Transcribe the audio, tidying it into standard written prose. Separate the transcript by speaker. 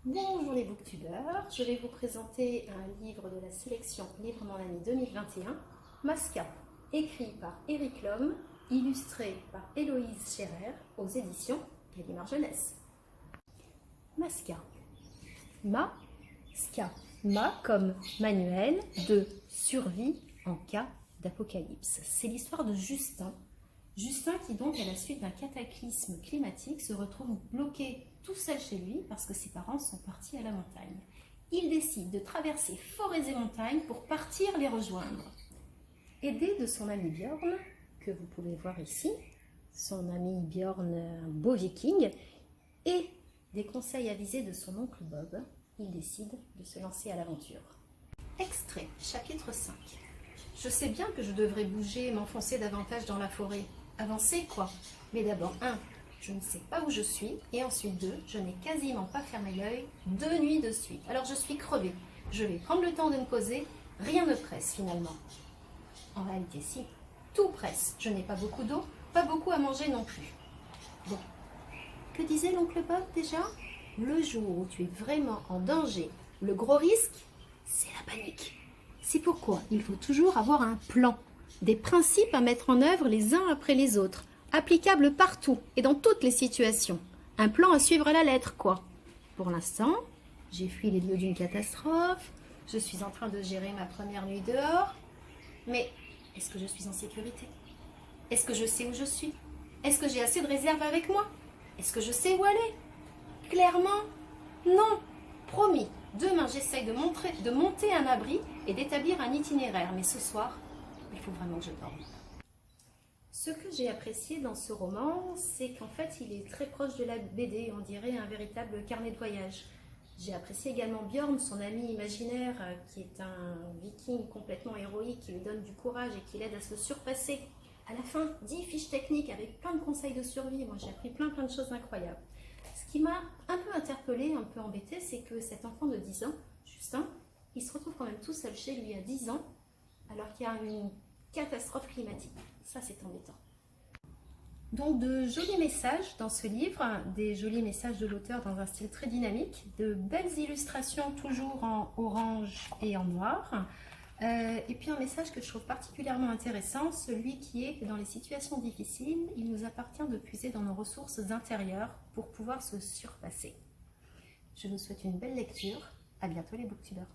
Speaker 1: Bonjour les booktubeurs, je vais vous présenter un livre de la sélection Livre Mon Ami 2021, Masca, écrit par Éric Lhomme, illustré par Héloïse Scherer aux éditions Gallimard Jeunesse. Masca. Ma-ska. Ma comme manuel de survie en cas d'apocalypse. C'est l'histoire de Justin. Justin qui donc à la suite d'un cataclysme climatique se retrouve bloqué tout seul chez lui parce que ses parents sont partis à la montagne. Il décide de traverser forêts et montagnes pour partir les rejoindre. Aidé de son ami Björn, que vous pouvez voir ici, son ami Björn, un beau viking, et des conseils avisés de son oncle Bob, il décide de se lancer à l'aventure. Extrait, chapitre 5. Je sais bien que je devrais bouger et m'enfoncer davantage dans la forêt. Avancer quoi? Mais d'abord, 1, je ne sais pas où je suis, et ensuite 2, je n'ai quasiment pas fermé l'œil 2 nuits de suite. Alors je suis crevée. Je vais prendre le temps de me poser, rien ne presse finalement. En réalité si, tout presse. Je n'ai pas beaucoup d'eau, pas beaucoup à manger non plus. Bon, que disait l'oncle Bob déjà? Le jour où tu es vraiment en danger, le gros risque, c'est la panique. C'est pourquoi il faut toujours avoir un plan, des principes à mettre en œuvre les uns après les autres, applicables partout et dans toutes les situations. Un plan à suivre à la lettre, quoi. Pour l'instant, j'ai fui les lieux d'une catastrophe, je suis en train de gérer ma première nuit dehors, mais est-ce que je suis en sécurité? Est-ce que je sais où je suis? Est-ce que j'ai assez de réserve avec moi? Est-ce que je sais où aller? Clairement, non. Promis, demain j'essaye de monter un abri et d'établir un itinéraire. Mais ce soir, il faut vraiment que je dorme. Ce que j'ai apprécié dans ce roman, c'est qu'en fait il est très proche de la BD, on dirait un véritable carnet de voyage. J'ai apprécié également Björn, son ami imaginaire, qui est un viking complètement héroïque, qui lui donne du courage et qui l'aide à se surpasser. À la fin, 10 fiches techniques avec plein de conseils de survie. Moi j'ai appris plein de choses incroyables. Ce qui m'a un peu interpellée, un peu embêtée, c'est que cet enfant de 10 ans, Justin, il se retrouve quand même tout seul chez lui à 10 ans, alors qu'il y a une catastrophe climatique. Ça, c'est embêtant. Donc, de jolis messages dans ce livre, des jolis messages de l'auteur dans un style très dynamique, de belles illustrations toujours en orange et en noir, et puis un message que je trouve particulièrement intéressant, celui qui est que dans les situations difficiles, il nous appartient de puiser dans nos ressources intérieures pour pouvoir se surpasser. Je vous souhaite une belle lecture. À bientôt les booktubeurs.